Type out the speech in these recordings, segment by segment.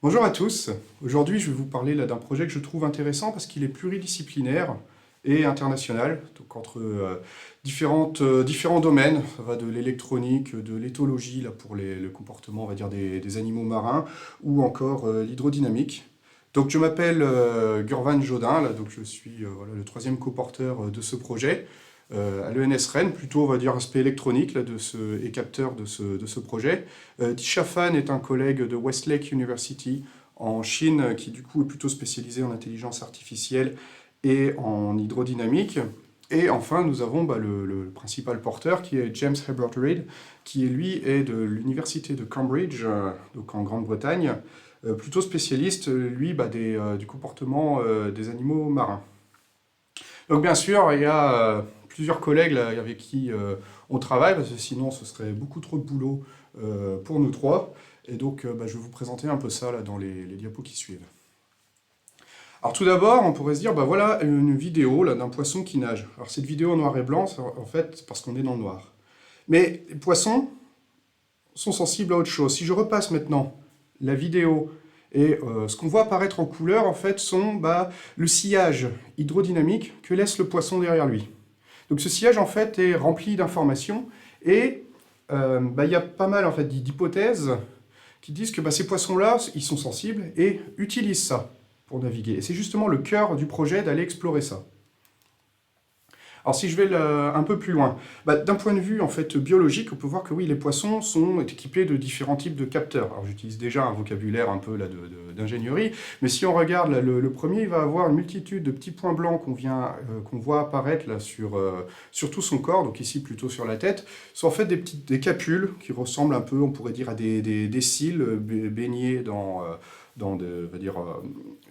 Bonjour à tous. Aujourd'hui, je vais vous parler d'un projet que je trouve intéressant parce qu'il est pluridisciplinaire et international, donc entre différents domaines. Ça va de l'électronique, de l'éthologie là, pour le comportement on va dire, des animaux marins, ou encore l'hydrodynamique. Donc je m'appelle Gurvan Jodin, là, donc je suis voilà, le troisième coporteur de ce projet. À l'ENS Rennes, plutôt on va dire aspect électronique là, et capteur de ce projet. Tisha Fan est un collègue de Westlake University en Chine qui du coup est plutôt spécialisé en intelligence artificielle et en hydrodynamique. Et enfin nous avons le principal porteur qui est James Herbert-Reid qui lui est de l'université de Cambridge, donc en Grande-Bretagne, plutôt spécialiste lui du comportement des animaux marins. Donc bien sûr, il y a plusieurs collègues là, avec qui on travaille, parce que sinon ce serait beaucoup trop de boulot pour nous trois. Et donc je vais vous présenter un peu ça là, dans les diapos qui suivent. Alors tout d'abord, on pourrait se dire, voilà une vidéo là, d'un poisson qui nage. Alors cette vidéo en noir et blanc, c'est en fait parce qu'on est dans le noir. Mais les poissons sont sensibles à autre chose. Si je repasse maintenant la vidéo et ce qu'on voit apparaître en couleur, en fait, sont le sillage hydrodynamique que laisse le poisson derrière lui. Donc ce sillage, en fait, est rempli d'informations et il y a pas mal en fait, d'hypothèses qui disent que ces poissons-là, ils sont sensibles et utilisent ça pour naviguer. Et c'est justement le cœur du projet d'aller explorer ça. Alors si je vais un peu plus loin, d'un point de vue en fait biologique, on peut voir que oui, les poissons sont équipés de différents types de capteurs. Alors j'utilise déjà un vocabulaire un peu d'ingénierie, mais si on regarde là, le premier, il va avoir une multitude de petits points blancs qu'on voit apparaître là, sur tout son corps, donc ici plutôt sur la tête, sont en fait des capules qui ressemblent un peu, on pourrait dire, à des cils baignés dans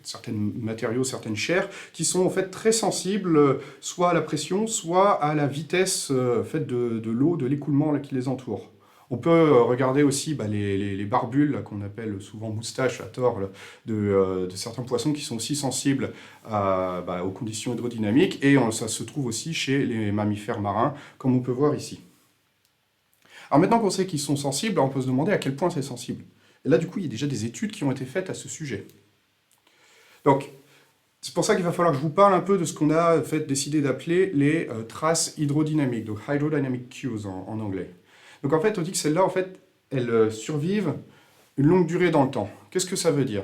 certains matériaux, certaines chairs, qui sont en fait très sensibles soit à la pression, soit à la vitesse de l'eau, de l'écoulement qui les entoure. On peut regarder aussi les barbules qu'on appelle souvent moustaches à tort de certains poissons qui sont aussi sensibles aux conditions hydrodynamiques, et ça se trouve aussi chez les mammifères marins, comme on peut voir ici. Alors maintenant qu'on sait qu'ils sont sensibles, on peut se demander à quel point c'est sensible. Et là, du coup, il y a déjà des études qui ont été faites à ce sujet. Donc, c'est pour ça qu'il va falloir que je vous parle un peu de ce qu'on a décidé d'appeler les traces hydrodynamiques, donc hydrodynamic cues en anglais. Donc en fait, on dit que celles-là, en fait, elles survivent une longue durée dans le temps. Qu'est-ce que ça veut dire?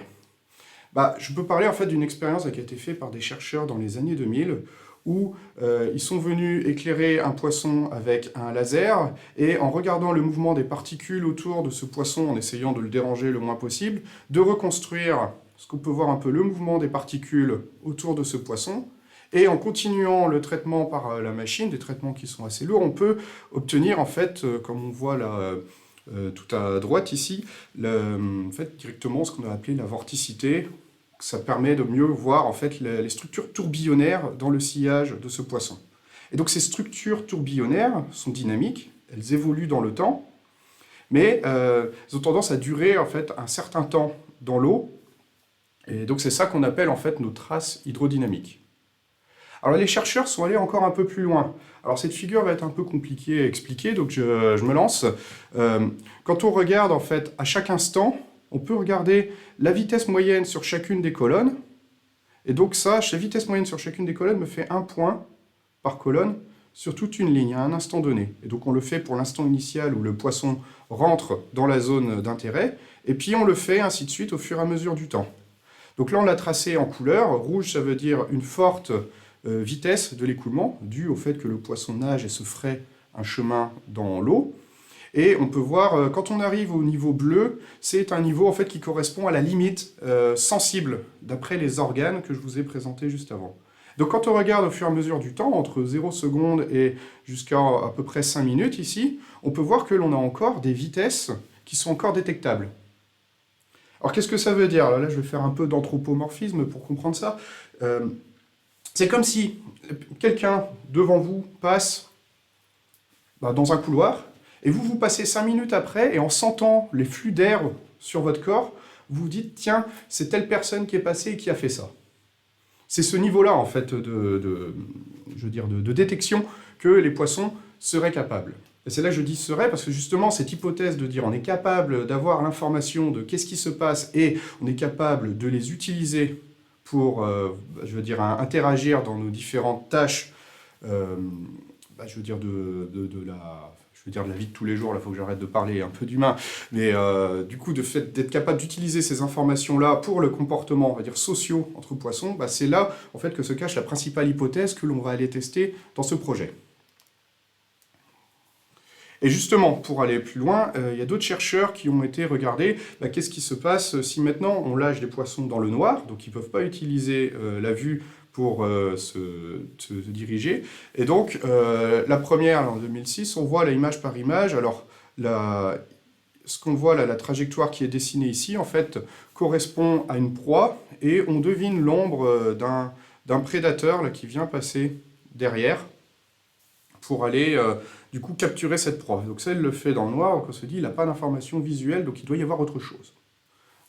Je peux parler en fait d'une expérience qui a été faite par des chercheurs dans les années 2000, où ils sont venus éclairer un poisson avec un laser, et en regardant le mouvement des particules autour de ce poisson, en essayant de le déranger le moins possible, de reconstruire ce qu'on peut voir un peu le mouvement des particules autour de ce poisson, et en continuant le traitement par la machine, des traitements qui sont assez lourds, on peut obtenir en fait, comme on voit là tout à droite ici, directement ce qu'on a appelé la vorticité. Ça permet de mieux voir en fait les structures tourbillonnaires dans le sillage de ce poisson. Et donc ces structures tourbillonnaires sont dynamiques, elles évoluent dans le temps, mais elles ont tendance à durer en fait un certain temps dans l'eau, et donc c'est ça qu'on appelle en fait nos traces hydrodynamiques. Alors les chercheurs sont allés encore un peu plus loin. Alors cette figure va être un peu compliquée à expliquer, donc je me lance. Quand on regarde en fait à chaque instant, on peut regarder la vitesse moyenne sur chacune des colonnes. Et donc ça, la vitesse moyenne sur chacune des colonnes me fait 1 point par colonne sur toute une ligne à un instant donné. Et donc on le fait pour l'instant initial où le poisson rentre dans la zone d'intérêt, et puis on le fait ainsi de suite au fur et à mesure du temps. Donc là on l'a tracé en couleur. Rouge, ça veut dire une forte vitesse de l'écoulement, due au fait que le poisson nage et se fraie un chemin dans l'eau. Et on peut voir, quand on arrive au niveau bleu, c'est un niveau en fait, qui correspond à la limite sensible, d'après les organes que je vous ai présentés juste avant. Donc quand on regarde au fur et à mesure du temps, entre 0 secondes et jusqu'à à peu près 5 minutes ici, on peut voir que l'on a encore des vitesses qui sont encore détectables. Alors qu'est-ce que ça veut dire? Là, je vais faire un peu d'anthropomorphisme pour comprendre ça. C'est comme si quelqu'un devant vous passe dans un couloir, et vous passez 5 minutes après, et en sentant les flux d'air sur votre corps, vous vous dites, tiens, c'est telle personne qui est passée et qui a fait ça. C'est ce niveau-là, en fait, de détection que les poissons seraient capables. Et c'est là que je dis serait, parce que justement, cette hypothèse de dire on est capable d'avoir l'information de qu'est-ce qui se passe et on est capable de les utiliser pour, je veux dire, interagir dans nos différentes tâches, je veux dire, de la vie de tous les jours, là, il faut que j'arrête de parler un peu d'humain, mais du coup, d'être capable d'utiliser ces informations-là pour le comportement, on va dire, sociaux entre poissons, c'est là, en fait, que se cache la principale hypothèse que l'on va aller tester dans ce projet. Et justement, pour aller plus loin, il y a d'autres chercheurs qui ont été regarder qu'est-ce qui se passe si maintenant on lâche des poissons dans le noir, donc ils ne peuvent pas utiliser la vue pour se diriger. Et donc, la première, en 2006, on voit la image par image. Alors, ce qu'on voit là, la trajectoire qui est dessinée ici, en fait, correspond à une proie, et on devine l'ombre d'un prédateur là, qui vient passer derrière pour aller du coup capturer cette proie. Donc ça, il le fait dans le noir, donc on se dit il n'a pas d'information visuelle, donc il doit y avoir autre chose.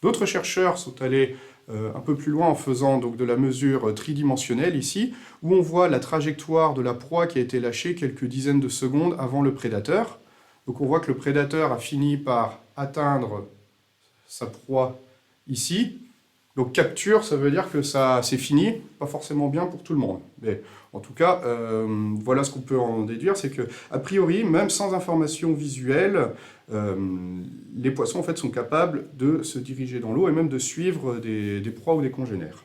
D'autres chercheurs sont allés un peu plus loin en faisant donc, de la mesure tridimensionnelle ici, où on voit la trajectoire de la proie qui a été lâchée quelques dizaines de secondes avant le prédateur. Donc on voit que le prédateur a fini par atteindre sa proie ici. Donc capture, ça veut dire que c'est fini, pas forcément bien pour tout le monde. Mais en tout cas, voilà ce qu'on peut en déduire, c'est que a priori, même sans information visuelle, les poissons en fait sont capables de se diriger dans l'eau et même de suivre des proies ou des congénères.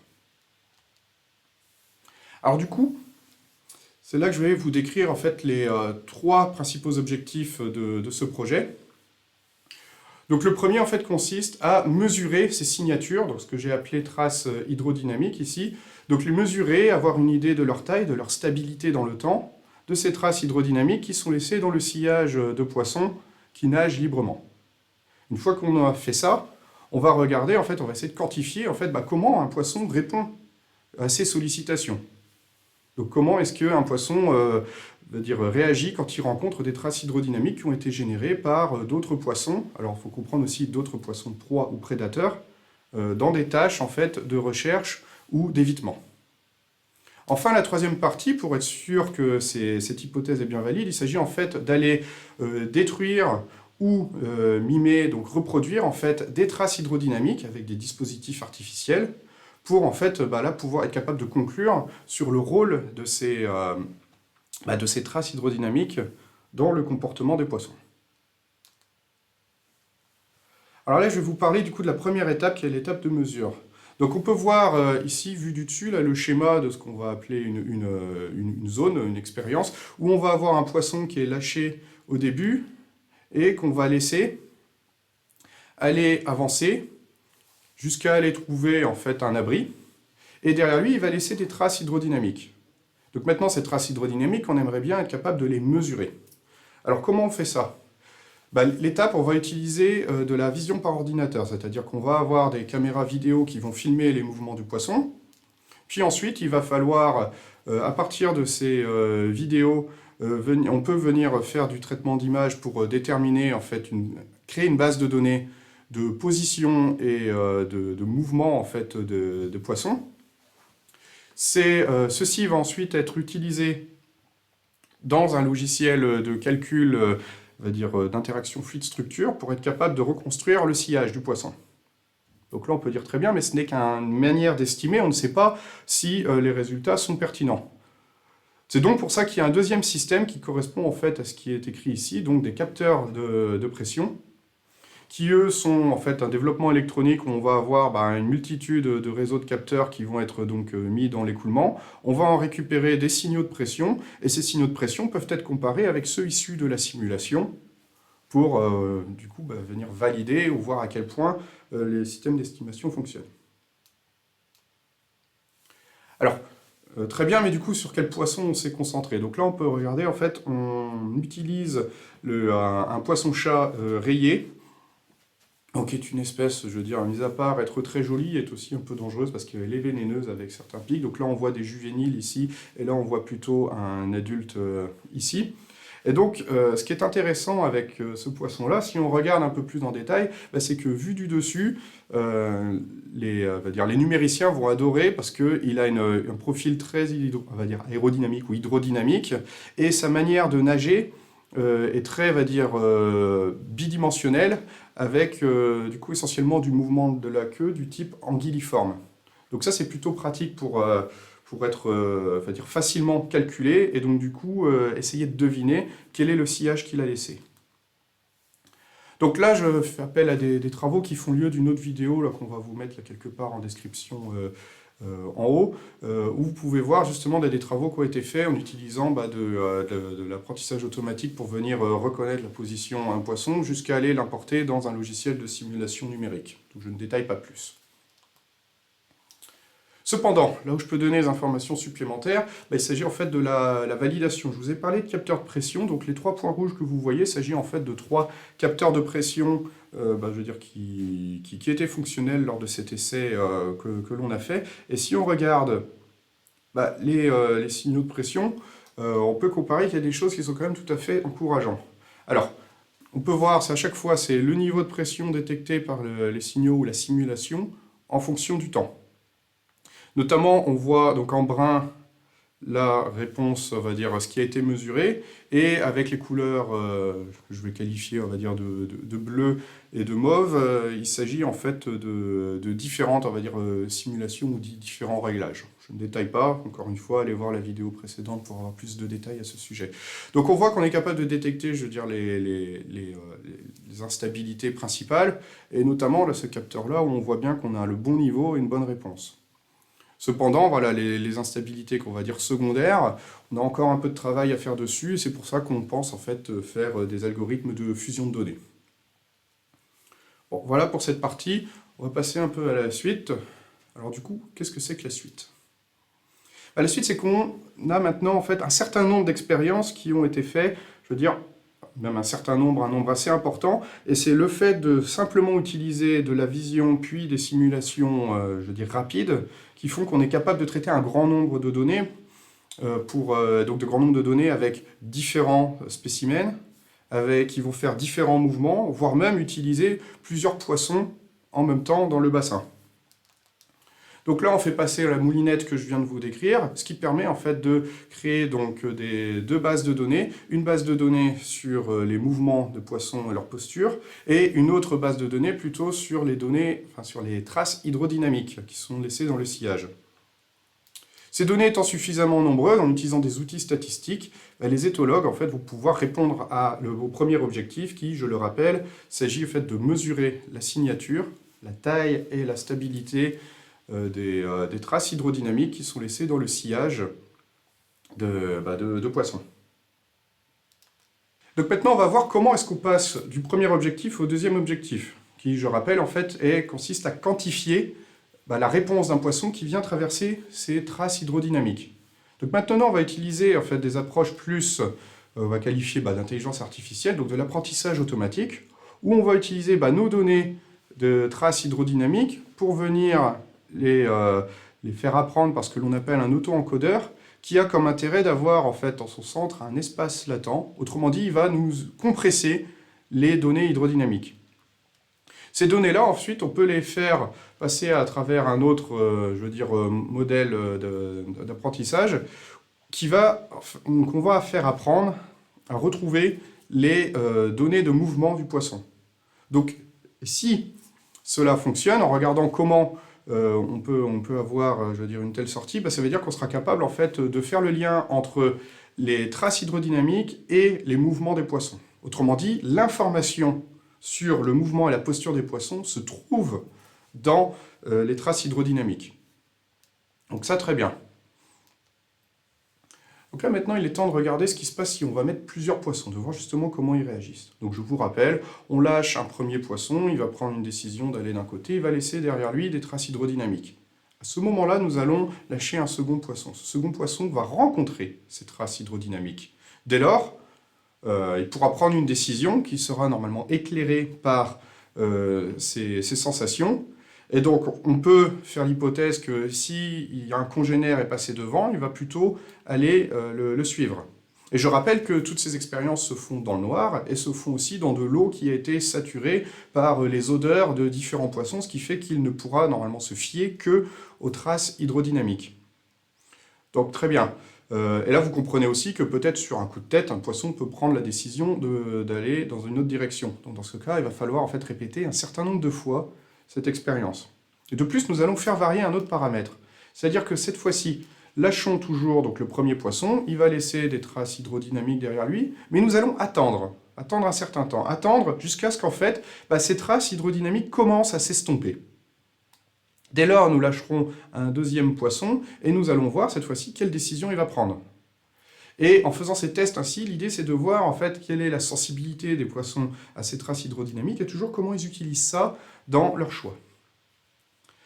Alors du coup, c'est là que je vais vous décrire en fait les trois principaux objectifs de ce projet. Donc le premier en fait consiste à mesurer ces signatures, donc ce que j'ai appelé traces hydrodynamiques ici. Donc les mesurer, avoir une idée de leur taille, de leur stabilité dans le temps, de ces traces hydrodynamiques qui sont laissées dans le sillage de poissons qui nagent librement. Une fois qu'on a fait ça, on va regarder, en fait, on va essayer de quantifier en fait, comment un poisson répond à ces sollicitations. Donc comment est-ce qu'un poisson réagit quand il rencontre des traces hydrodynamiques qui ont été générées par d'autres poissons. Alors il faut comprendre aussi d'autres poissons de proie ou prédateurs dans des tâches en fait, de recherche ou d'évitement. Enfin, la troisième partie, pour être sûr que cette hypothèse est bien valide, il s'agit en fait d'aller détruire ou mimer, donc reproduire en fait des traces hydrodynamiques avec des dispositifs artificiels pour en fait là, pouvoir être capable de conclure sur le rôle de ces traces hydrodynamiques dans le comportement des poissons. Alors là, je vais vous parler du coup de la première étape qui est l'étape de mesure. Donc on peut voir ici, vu du dessus, là, le schéma de ce qu'on va appeler une zone, une expérience, où on va avoir un poisson qui est lâché au début et qu'on va laisser aller avancer jusqu'à aller trouver en fait un abri. Et derrière lui, il va laisser des traces hydrodynamiques. Donc maintenant, ces traces hydrodynamiques, on aimerait bien être capable de les mesurer. Alors comment on fait ça ? L'étape, on va utiliser de la vision par ordinateur, c'est-à-dire qu'on va avoir des caméras vidéo qui vont filmer les mouvements du poisson, puis ensuite, il va falloir, à partir de ces vidéos, on peut venir faire du traitement d'image pour déterminer, en fait, créer une base de données de position et de mouvement en fait, de poissons. Ceci va ensuite être utilisé dans un logiciel de calcul d'interaction fluide-structure pour être capable de reconstruire le sillage du poisson. Donc là, on peut dire très bien, mais ce n'est qu'une manière d'estimer, on ne sait pas si les résultats sont pertinents. C'est donc pour ça qu'il y a un deuxième système qui correspond en fait à ce qui est écrit ici, donc des capteurs de pression, qui eux sont en fait un développement électronique où on va avoir une multitude de réseaux de capteurs qui vont être donc mis dans l'écoulement. On va en récupérer des signaux de pression, et ces signaux de pression peuvent être comparés avec ceux issus de la simulation pour du coup venir valider ou voir à quel point les systèmes d'estimation fonctionnent. Alors, très bien, mais du coup, sur quel poisson on s'est concentré? Donc là, on peut regarder, en fait, on utilise un poisson-chat rayé, donc qui est une espèce, je veux dire, mis à part être très jolie, est aussi un peu dangereuse parce qu'elle est vénéneuse avec certains pics. Donc là, on voit des juvéniles ici, et là, on voit plutôt un adulte ici. Et donc, ce qui est intéressant avec ce poisson-là, si on regarde un peu plus en détail, c'est que vu du dessus, les numériciens vont adorer parce qu'il a un profil très aérodynamique ou hydrodynamique, et sa manière de nager est très, va dire, bidimensionnel, avec du coup essentiellement du mouvement de la queue du type anguilliforme. Donc ça c'est plutôt pratique pour être va dire, facilement calculé, et donc du coup essayer de deviner quel est le sillage qu'il a laissé. Donc là, je fais appel à des travaux qui font lieu d'une autre vidéo là, qu'on va vous mettre là, quelque part en description en haut, où vous pouvez voir justement des travaux qui ont été faits en utilisant de l'apprentissage automatique pour venir reconnaître la position à un poisson, jusqu'à aller l'importer dans un logiciel de simulation numérique. Donc je ne détaille pas plus. Cependant, là où je peux donner des informations supplémentaires, il s'agit en fait de la validation. Je vous ai parlé de capteurs de pression, donc les 3 points rouges que vous voyez, il s'agit en fait de 3 capteurs de pression je veux dire, qui étaient fonctionnels lors de cet essai que l'on a fait. Et si on regarde les signaux de pression, on peut comparer qu'il y a des choses qui sont quand même tout à fait encourageantes. Alors, on peut voir, à chaque fois, c'est le niveau de pression détecté par les signaux ou la simulation en fonction du temps. Notamment, on voit donc en brun la réponse, on va dire, ce qui a été mesuré, et avec les couleurs que je vais qualifier, on va dire, de bleu et de mauve, il s'agit en fait de différentes, on va dire, simulations ou différents réglages. Je ne détaille pas, encore une fois, allez voir la vidéo précédente pour avoir plus de détails à ce sujet. Donc on voit qu'on est capable de détecter, je veux dire, les instabilités principales, et notamment là, ce capteur-là, où on voit bien qu'on a le bon niveau et une bonne réponse. Cependant, voilà, les instabilités qu'on va dire secondaires, on a encore un peu de travail à faire dessus, et c'est pour ça qu'on pense en fait faire des algorithmes de fusion de données. Bon, voilà pour cette partie. On va passer un peu à la suite. Alors du coup, qu'est-ce que c'est que la suite? La suite, c'est qu'on a maintenant en fait un certain nombre d'expériences qui ont été faites, je veux dire, même un nombre assez important, et c'est le fait de simplement utiliser de la vision puis des simulations, je veux dire, rapides, qui font qu'on est capable de traiter un grand nombre de données, donc de grand nombre de données avec différents spécimens, qui vont faire différents mouvements, voire même utiliser plusieurs poissons en même temps dans le bassin. Donc là, on fait passer la moulinette que je viens de vous décrire, ce qui permet en fait de créer donc deux bases de données. Une base de données sur les mouvements de poissons et leur posture, et une autre base de données plutôt sur les données, enfin sur les traces hydrodynamiques qui sont laissées dans le sillage. Ces données étant suffisamment nombreuses, en utilisant des outils statistiques, les éthologues en fait, vont pouvoir répondre au premier objectif qui, je le rappelle, s'agit en fait de mesurer la signature, la taille et la stabilité des traces hydrodynamiques qui sont laissées dans le sillage de poissons. Donc maintenant, on va voir comment est-ce qu'on passe du premier objectif au deuxième objectif, qui, je rappelle, en fait, consiste à quantifier la réponse d'un poisson qui vient traverser ces traces hydrodynamiques. Donc maintenant, on va utiliser en fait, des approches plus, on va qualifier d'intelligence artificielle, donc de l'apprentissage automatique, où on va utiliser nos données de traces hydrodynamiques pour venir les faire apprendre par ce que l'on appelle un auto-encodeur, qui a comme intérêt d'avoir en fait en son centre un espace latent. Autrement dit, il va nous compresser les données hydrodynamiques. Ces données-là, ensuite, on peut les faire passer à travers un autre, modèle d'apprentissage qu'on va faire apprendre à retrouver les données de mouvement du poisson. Donc, si cela fonctionne, en regardant comment on peut avoir une telle sortie, ça veut dire qu'on sera capable en fait, de faire le lien entre les traces hydrodynamiques et les mouvements des poissons. Autrement dit, l'information sur le mouvement et la posture des poissons se trouve dans les traces hydrodynamiques. Donc ça, très bien. Donc là, maintenant, il est temps de regarder ce qui se passe si on va mettre plusieurs poissons, de voir justement comment ils réagissent. Donc je vous rappelle, on lâche un premier poisson, il va prendre une décision d'aller d'un côté, il va laisser derrière lui des traces hydrodynamiques. À ce moment-là, nous allons lâcher un second poisson. Ce second poisson va rencontrer ces traces hydrodynamiques. Dès lors, il pourra prendre une décision qui sera normalement éclairée par ces sensations. Et donc, on peut faire l'hypothèse que si un congénère est passé devant, il va plutôt aller le suivre. Et je rappelle que toutes ces expériences se font dans le noir et se font aussi dans de l'eau qui a été saturée par les odeurs de différents poissons, ce qui fait qu'il ne pourra normalement se fier qu'aux traces hydrodynamiques. Donc très bien. Et là, vous comprenez aussi que peut-être sur un coup de tête, un poisson peut prendre la décision d'aller dans une autre direction. Donc dans ce cas, il va falloir en fait répéter un certain nombre de fois cette expérience. Et de plus, nous allons faire varier un autre paramètre. C'est-à-dire que cette fois-ci, lâchons toujours donc, le premier poisson, il va laisser des traces hydrodynamiques derrière lui, mais nous allons attendre un certain temps, attendre jusqu'à ce qu'en fait, ces traces hydrodynamiques commencent à s'estomper. Dès lors, nous lâcherons un deuxième poisson et nous allons voir cette fois-ci quelle décision il va prendre. Et en faisant ces tests ainsi, l'idée c'est de voir en fait quelle est la sensibilité des poissons à ces traces hydrodynamiques et toujours comment ils utilisent ça dans leur choix.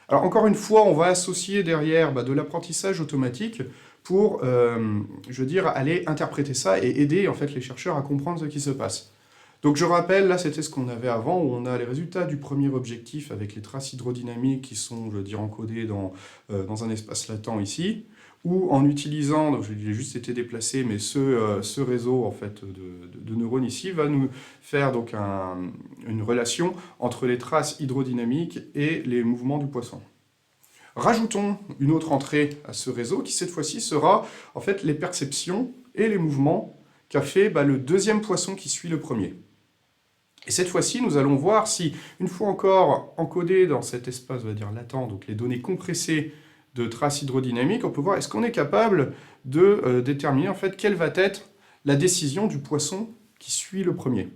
Alors encore une fois, on va associer derrière de l'apprentissage automatique pour, aller interpréter ça et aider en fait les chercheurs à comprendre ce qui se passe. Donc je rappelle, là c'était ce qu'on avait avant, où on a les résultats du premier objectif avec les traces hydrodynamiques qui sont, encodées dans un espace latent ici, ou en utilisant, donc j'ai juste été déplacé, mais ce réseau en fait, de neurones ici va nous faire donc une relation entre les traces hydrodynamiques et les mouvements du poisson. Rajoutons une autre entrée à ce réseau qui cette fois-ci sera en fait les perceptions et les mouvements qu'a fait le deuxième poisson qui suit le premier. Et cette fois-ci, nous allons voir si, une fois encore encodé dans cet espace, on va dire latent, donc les données compressées de traces hydrodynamiques, on peut voir est-ce qu'on est capable de déterminer en fait quelle va être la décision du poisson qui suit le premier.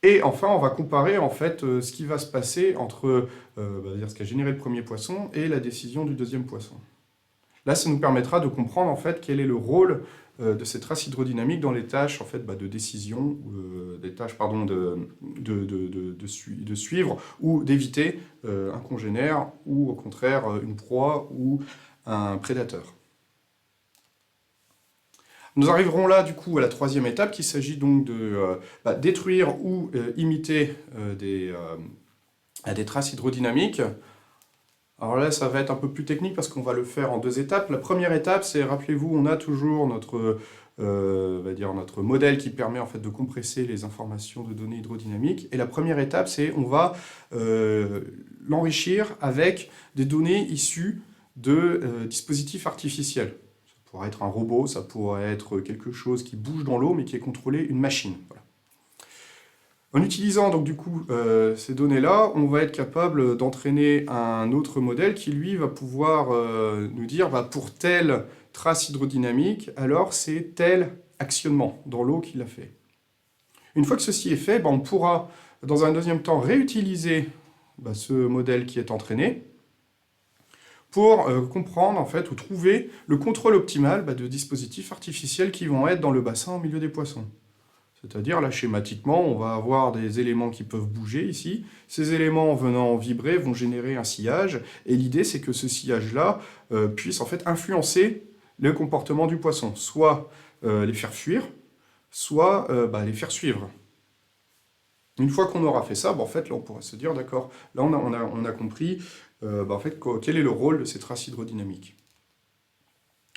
Et enfin, on va comparer en fait ce qui va se passer entre ce qui a généré le premier poisson et la décision du deuxième poisson. Là, ça nous permettra de comprendre en fait quel est le rôle de ces traces hydrodynamiques dans les tâches en fait, de décision, des tâches de suivre ou d'éviter un congénère ou au contraire une proie ou un prédateur. Nous arriverons là du coup à la troisième étape qui s'agit donc de détruire ou imiter des traces hydrodynamiques. Alors là, ça va être un peu plus technique parce qu'on va le faire en deux étapes. La première étape, c'est, rappelez-vous, on a toujours notre modèle qui permet en fait de compresser les informations de données hydrodynamiques. Et la première étape, c'est on va l'enrichir avec des données issues de dispositifs artificiels. Ça pourrait être un robot, ça pourrait être quelque chose qui bouge dans l'eau mais qui est contrôlé, une machine. Voilà. En utilisant donc du coup ces données-là, on va être capable d'entraîner un autre modèle qui lui va pouvoir nous dire pour telle trace hydrodynamique, alors c'est tel actionnement dans l'eau qui l'a fait. Une fois que ceci est fait, on pourra dans un deuxième temps réutiliser ce modèle qui est entraîné pour comprendre en fait ou trouver le contrôle optimal de dispositifs artificiels qui vont être dans le bassin au milieu des poissons. C'est-à-dire, là, schématiquement, on va avoir des éléments qui peuvent bouger ici. Ces éléments venant vibrer vont générer un sillage. Et l'idée, c'est que ce sillage-là puisse en fait influencer le comportement du poisson. Soit les faire fuir, soit les faire suivre. Une fois qu'on aura fait ça, en fait, là, on pourra se dire, d'accord, là, on a compris en fait, quel est le rôle de ces traces hydrodynamiques.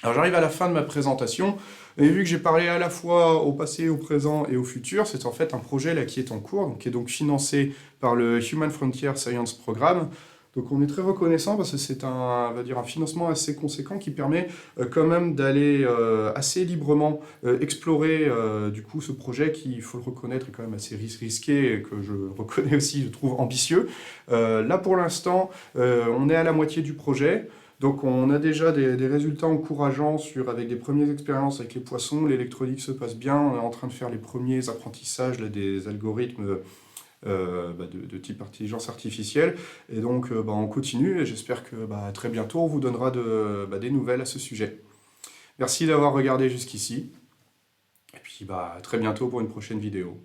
Alors j'arrive à la fin de ma présentation, et vu que j'ai parlé à la fois au passé, au présent et au futur, c'est en fait un projet là, qui est en cours, qui est donc financé par le Human Frontier Science Programme. Donc on est très reconnaissant parce que c'est un financement assez conséquent qui permet quand même d'aller assez librement explorer du coup ce projet qui, il faut le reconnaître, est quand même assez risqué et que je reconnais aussi, je trouve ambitieux. Là pour l'instant, on est à la moitié du projet. Donc on a déjà des résultats encourageants avec des premières expériences avec les poissons, l'électronique se passe bien, on est en train de faire les premiers apprentissages des algorithmes de type intelligence artificielle, et donc on continue, et j'espère que très bientôt on vous donnera des nouvelles à ce sujet. Merci d'avoir regardé jusqu'ici, et puis très bientôt pour une prochaine vidéo.